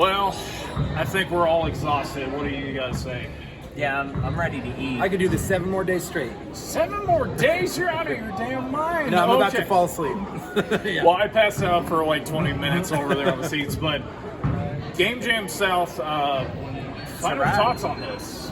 Well, I think we're all exhausted. What do you guys say? Yeah, I'm ready to eat. I could do this 7 more days straight. 7 more days? You're out of your damn mind. No, I'm about Okay. to fall asleep. Yeah. Well, I passed out for like 20 minutes over there on the seats, but Game Jam South, final wrap. thoughts on this.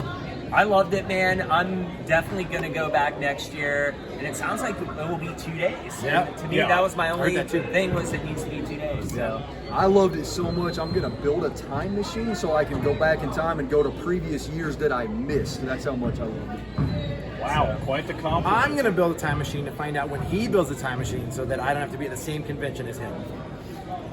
I loved it, man. I'm definitely going to go back next year. And it sounds like it will be 2 days. Yeah. And to me, Yeah. that was my only that too. thing was it needs to be 2 days. So I loved it so much. I'm gonna build a time machine so I can go back in time and go to previous years that I missed. That's how much I loved it. Wow, quite the compliment. I'm going to build a time machine to find out when he builds a time machine so that I don't have to be at the same convention as him.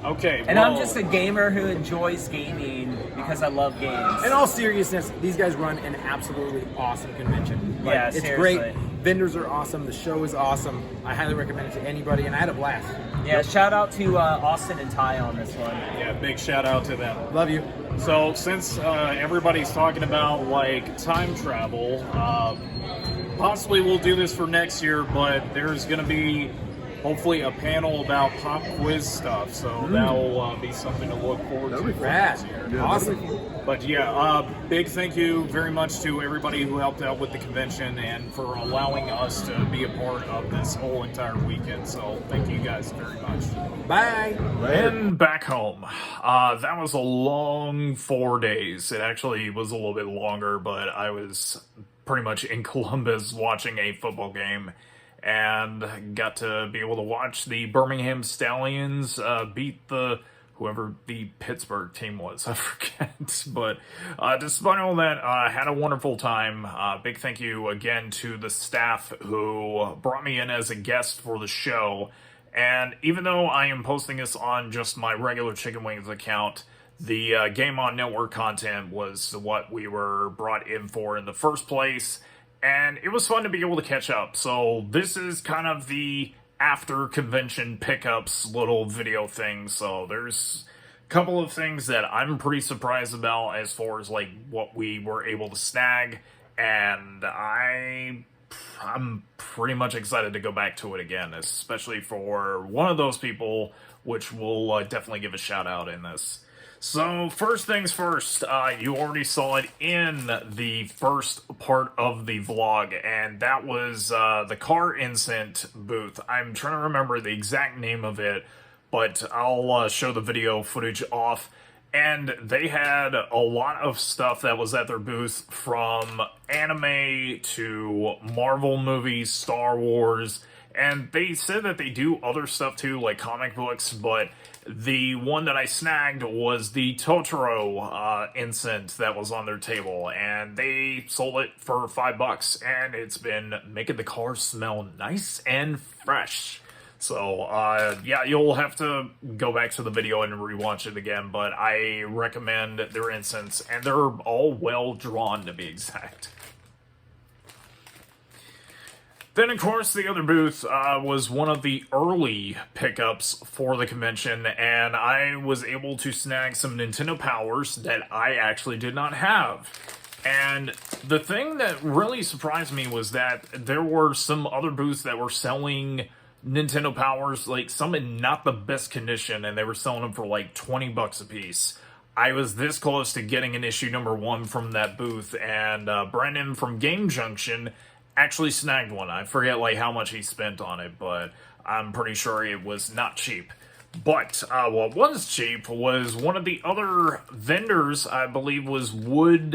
Okay, And well, I'm just a gamer who enjoys gaming because I love games. In all seriousness, these guys run an absolutely awesome convention. Like, Yeah, it's seriously. great. Vendors are awesome. The show is awesome. I highly recommend it to anybody, and I had a blast. Yeah, shout out to Austin and Ty on this one. yeah, big shout out to them. Love you. So since everybody's talking about like time travel, possibly we'll do this for next year, but there's going to be hopefully a panel about pop quiz stuff, so that'll be something to look forward to. That'll be for fun. next Rad. year. Yeah, Awesome. that'll be fun. But yeah, big thank you very much to everybody who helped out with the convention and for allowing us to be a part of this whole entire weekend. So thank you guys very much. Bye. And back home. That was a long 4 days. It actually was a little bit longer, but I was pretty much in Columbus watching a football game and got to be able to watch the Birmingham Stallions beat whoever the Pittsburgh team was, I forget. But despite all that, I had a wonderful time. Big thank you again to the staff who brought me in as a guest for the show. And even though I am posting this on just my regular Chicknwings account, the Game On Network content was what we were brought in for in the first place. And it was fun to be able to catch up. So this is kind of the after convention pickups little video thing. So there's a couple of things that I'm pretty surprised about as far as like what we were able to snag. And I'm pretty much excited to go back to it again, especially for one of those people, which we'll definitely give a shout out in this. So first things first, you already saw it in the first part of the vlog, and that was the Car Incent booth. I'm trying to remember the exact name of it, but I'll show the video footage off. And they had a lot of stuff that was at their booth, from anime to Marvel movies, Star Wars, and they said that they do other stuff too, like comic books, but the one that I snagged was the Totoro incense that was on their table, and they sold it for $5, and it's been making the car smell nice and fresh. So, yeah, you'll have to go back to the video and rewatch it again, but I recommend their incense, and they're all well drawn, to be exact. Then, of course, the other booth was one of the early pickups for the convention, and I was able to snag some Nintendo Powers that I actually did not have. And the thing that really surprised me was that there were some other booths that were selling Nintendo Powers, like some in not the best condition, and they were selling them for like $20 a piece. I was this close to getting an issue number 1 from that booth, and Brandon from Game Junction actually snagged one. I forget like how much he spent on it, but I'm pretty sure it was not cheap. But what was cheap was one of the other vendors, I believe was Wood.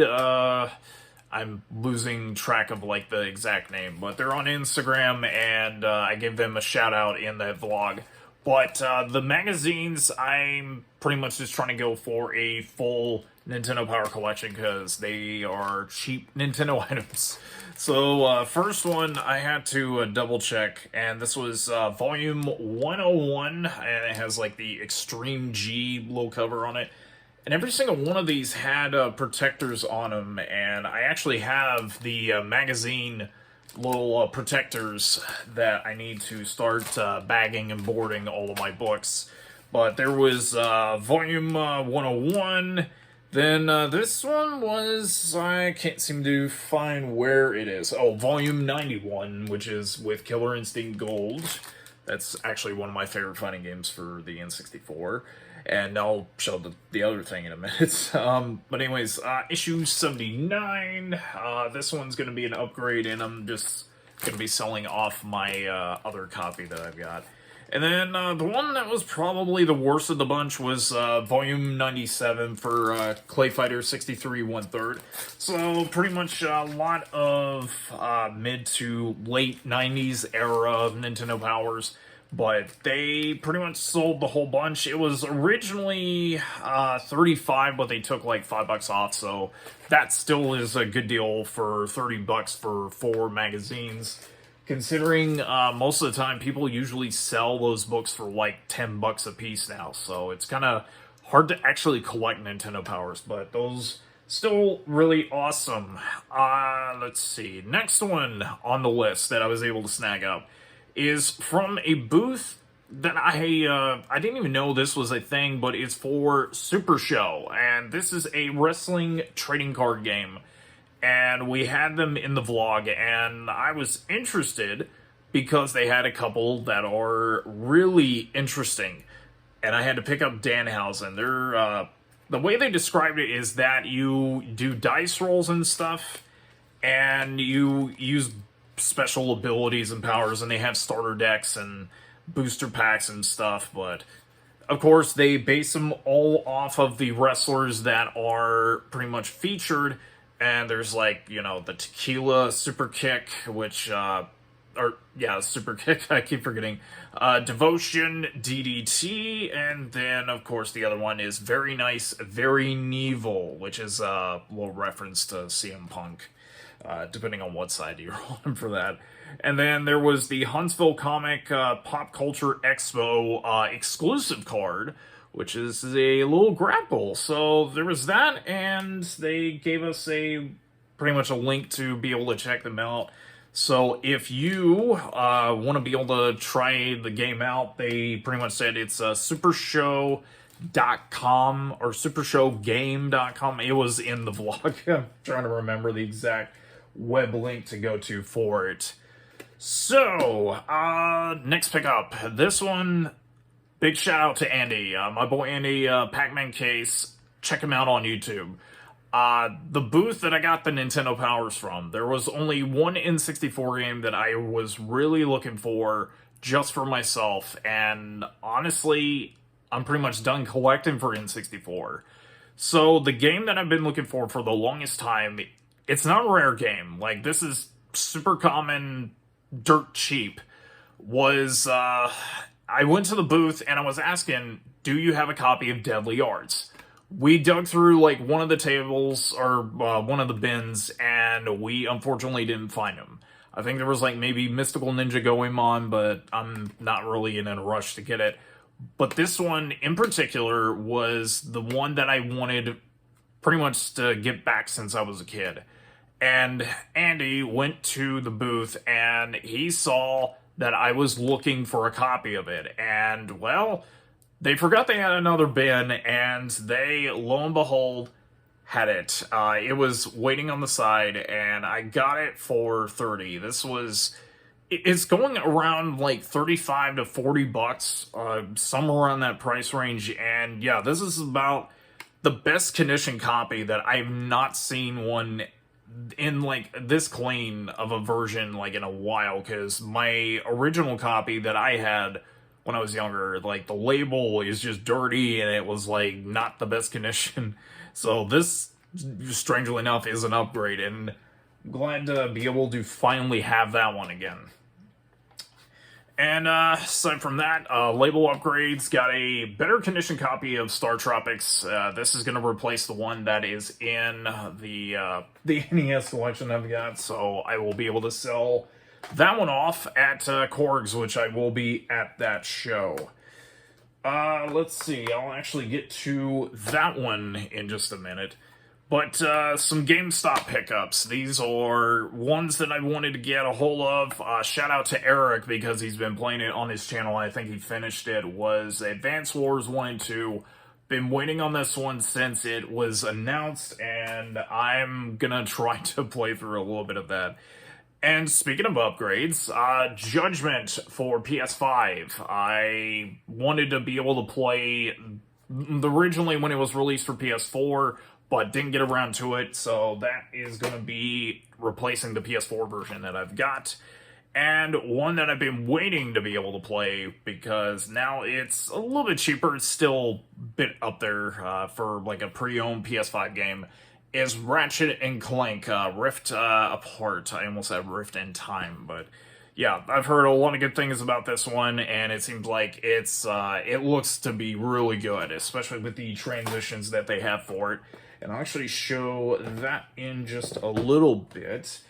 I'm losing track of like the exact name, but they're on Instagram, and I gave them a shout out in that vlog. But the magazines, I'm pretty much just trying to go for a full Nintendo Power Collection because they are cheap Nintendo items. So first one I had to double check, and this was volume 101, and it has like the Extreme G low cover on it. And every single one of these had protectors on them, and I actually have the magazine little protectors that I need to start bagging and boarding all of my books. But there was volume 101, then this one was, I can't seem to find where it is. Oh, volume 91, which is with Killer Instinct Gold. That's actually one of my favorite fighting games for the N64. And I'll show the other thing in a minute. But anyways, issue 79. This one's going to be an upgrade, and I'm just going to be selling off my other copy that I've got. And then the one that was probably the worst of the bunch was volume 97 for Clay Fighter 63 1/3. So pretty much a lot of mid to late 90s era Nintendo Powers. But they pretty much sold the whole bunch. It was originally $35, but they took like $5 off. So that still is a good deal for $30 for 4 magazines. Considering most of the time people usually sell those books for like $10 a piece now. So it's kind of hard to actually collect Nintendo Powers. But those still really awesome. Let's see. Next one on the list that I was able to snag up is from a booth that I didn't even know this was a thing, but it's for Super Show, and this is a wrestling trading card game, and we had them in the vlog, and I was interested because they had a couple that are really interesting, and I had to pick up Danhausen. They're the way they described it is that you do dice rolls and stuff, and you use special abilities and powers, and they have starter decks and booster packs and stuff, but of course they base them all off of the wrestlers that are pretty much featured, and there's like, you know, the Tequila Super Kick, which Super Kick, I keep forgetting, Devotion, DDT, and then of course the other one is Very Nice, Very Nevil, which is a little reference to CM Punk. Depending on what side you're on for that. And then there was the Huntsville Comic Pop Culture Expo exclusive card, which is a little grapple. So there was that, and they gave us pretty much a link to be able to check them out. So if you want to be able to try the game out, they pretty much said it's supershow.com or supershowgame.com. It was in the vlog. I'm trying to remember the exact web link to go to for it. So, next pickup. This one, big shout out to Andy. My boy Andy, Pacmancase. Check him out on YouTube. The booth that I got the Nintendo Powers from, there was only one N64 game that I was really looking for just for myself, and honestly, I'm pretty much done collecting for N64. So the game that I've been looking for the longest time, it's not a rare game. Like, this is super common, dirt cheap. Was, I went to the booth and I was asking, do you have a copy of Deadly Arts? We dug through, like, one of the tables, or one of the bins, and we unfortunately didn't find them. I think there was, like, maybe Mystical Ninja Goemon, but I'm not really in a rush to get it. But this one, in particular, was the one that I wanted pretty much to get back since I was a kid. And Andy went to the booth, and he saw that I was looking for a copy of it. And, well, they forgot they had another bin, and they, lo and behold, had it. It was waiting on the side, and I got it for $30. This was... It's going around like $35 to $40, somewhere around that price range. And yeah, this is about the best condition copy that I've not seen one in like this clean of a version like in a while. Because my original copy that I had when I was younger, like the label is just dirty and it was like not the best condition. So this, strangely enough, is an upgrade, and I'm glad to be able to finally have that one again. And aside from that, label upgrades, got a better condition copy of Star Tropics. This is going to replace the one that is in the NES collection I've got, so I will be able to sell that one off at Korg's, which I will be at that show. Let's see, I'll actually get to that one in just a minute. But some GameStop pickups. These are ones that I wanted to get a hold of. Shout out to Eric, because he's been playing it on his channel. I think he finished it. Was Advance Wars 1 and 2. Been waiting on this one since it was announced, and I'm gonna try to play through a little bit of that. And speaking of upgrades, Judgment for PS5. I wanted to be able to play originally when it was released for PS4, but didn't get around to it, so that is going to be replacing the PS4 version that I've got. And one that I've been waiting to be able to play, because now it's a little bit cheaper, it's still a bit up there for like a pre-owned PS5 game, is Ratchet and Clank Rift Apart. I almost said Rift in Time, but yeah, I've heard a lot of good things about this one, and it seems like it looks to be really good, especially with the transitions that they have for it. And I'll actually show that in just a little bit.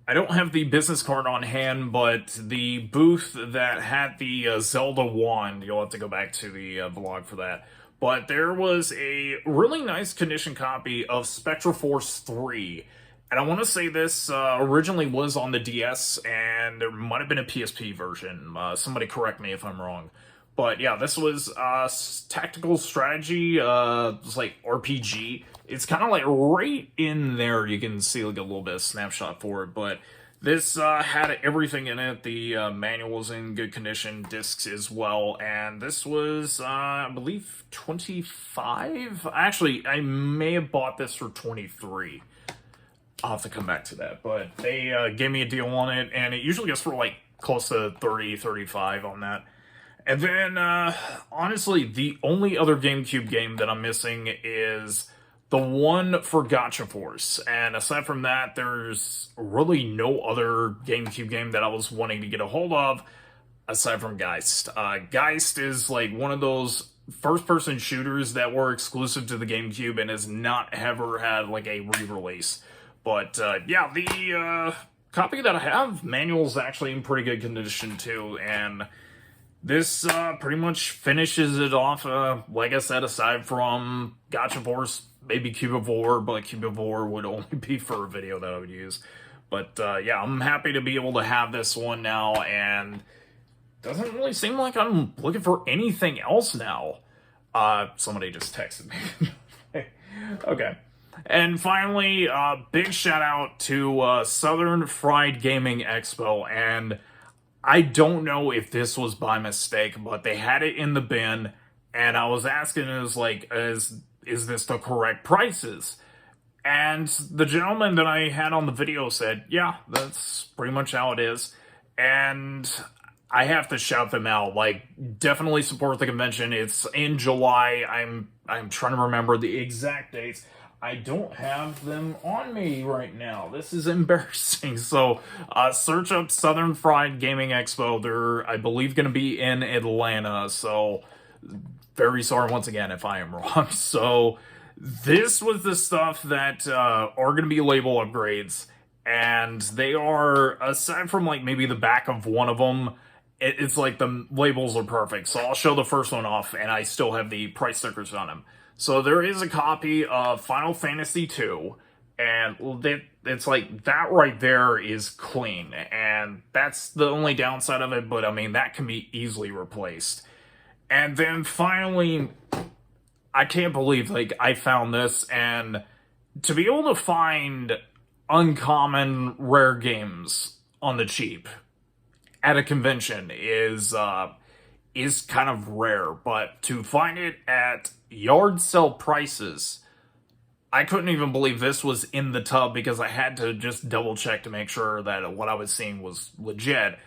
I don't have the business card on hand, but the booth that had the Zelda wand, you'll have to go back to the vlog for that. But there was a really nice condition copy of Spectra Force 3. And I want to say this originally was on the DS, and there might have been a PSP version. Somebody correct me if I'm wrong. But yeah, this was tactical strategy, it's like RPG. It's kind of like right in there. You can see like a little bit of snapshot for it, but this had everything in it. The manual was in good condition, discs as well, and this was, I believe, 25? Actually, I may have bought this for 23. I'll have to come back to that, but they gave me a deal on it, and it usually goes for like close to 30, 35 on that. And then, honestly, the only other GameCube game that I'm missing is the one for Gotcha Force. And aside from that, there's really no other GameCube game that I was wanting to get a hold of, aside from Geist. Geist is like one of those first-person shooters that were exclusive to the GameCube and has not ever had like a re-release. But, yeah, the copy that I have, manual's actually in pretty good condition too, and this pretty much finishes it off, like I said, aside from Gotcha Force, maybe Cube of War, but Cube of War would only be for a video that I would use. But yeah, I'm happy to be able to have this one now, and doesn't really seem like I'm looking for anything else now. Somebody just texted me. Okay. And finally, big shout out to Southern Fried Gaming Expo, and I don't know if this was by mistake, but they had it in the bin, and I was asking, is this the correct prices? And the gentleman that I had on the video said, yeah, that's pretty much how it is. And I have to shout them out, like, definitely support the convention. It's in July. I'm trying to remember the exact dates. I don't have them on me right now. This is embarrassing. So, search up Southern Fried Gaming Expo. They're, I believe, going to be in Atlanta. So, very sorry once again if I am wrong. So, this was the stuff that are going to be label upgrades. And they are, aside from, like, maybe the back of one of them, it's like the labels are perfect. So, I'll show the first one off, and I still have the price stickers on them. So there is a copy of Final Fantasy II, and it's like, that right there is clean, and that's the only downside of it, but I mean, that can be easily replaced. And then finally, I can't believe, like, I found this, and to be able to find uncommon rare games on the cheap at a convention is kind of rare, but to find it at yard sale prices, I couldn't even believe this was in the tub, because I had to just double check to make sure that what I was seeing was legit.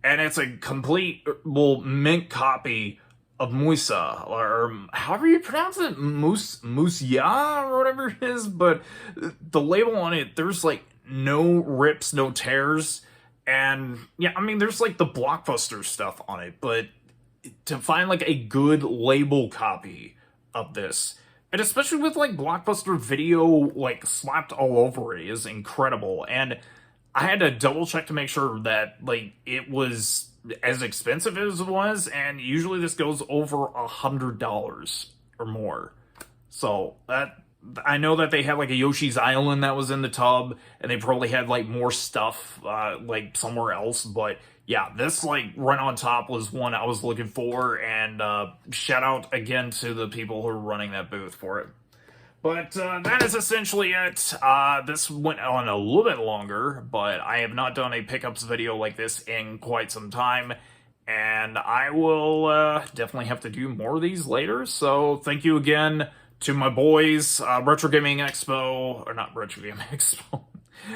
And it's a complete, well, mint copy of Musa, or however you pronounce it, Musya, or whatever it is, but the label on it, there's like no rips, no tears, and yeah, I mean, there's like the Blockbuster stuff on it, but to find like a good label copy of this, and especially with like Blockbuster Video like slapped all over it, is incredible. And I had to double check to make sure that like it was as expensive as it was, and usually this goes over $100 or more. So that, I know that they had like a Yoshi's Island that was in the tub, and they probably had like more stuff like somewhere else, but yeah, this like right on top was one I was looking for, and shout out again to the people who are running that booth for it. But that is essentially it. This went on a little bit longer, but I have not done a pickups video like this in quite some time. and I will definitely have to do more of these later. So thank you again to my boys, Retro Gaming Expo, or not Retro Gaming Expo.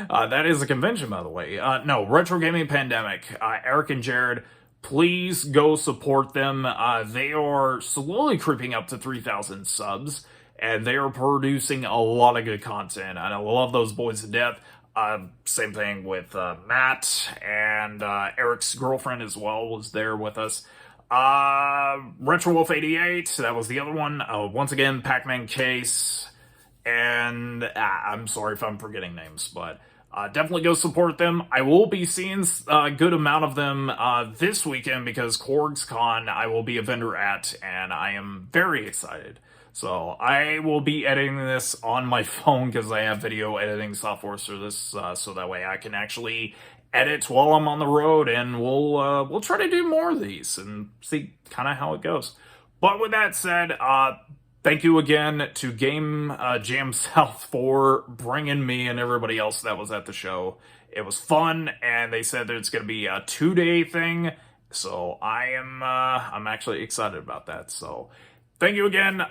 That is a convention, by the way. No, Retro Gaming Pandemic. Eric and Jared, please go support them. They are slowly creeping up to 3,000 subs, and they are producing a lot of good content, and I love those boys to death. Same thing with Matt, and Eric's girlfriend as well was there with us. Retrowolf88, that was the other one. Once again, Pacmancase, and I'm sorry if I'm forgetting names, but definitely go support them. I will be seeing a good amount of them this weekend because KorgsCon I will be a vendor at, and I am very excited. So I will be editing this on my phone because I have video editing software for this, so that way I can actually edit while I'm on the road, and we'll try to do more of these and see kind of how it goes. But with that said, thank you again to Game Jam South for bringing me and everybody else that was at the show. It was fun, and they said that it's going to be a 2-day thing, so I'm actually excited about that. So thank you again.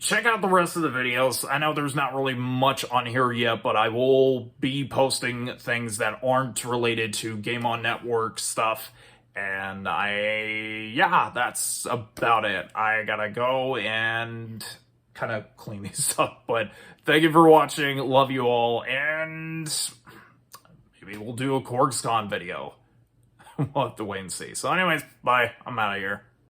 Check out the rest of the videos. I know there's not really much on here yet, but I will be posting things that aren't related to Game On Network stuff. And that's about it. I gotta go and kind of clean these up. But thank you for watching. Love you all. And maybe we'll do a KorgsCon video. We'll have to wait and see. So anyways, bye. I'm out of here.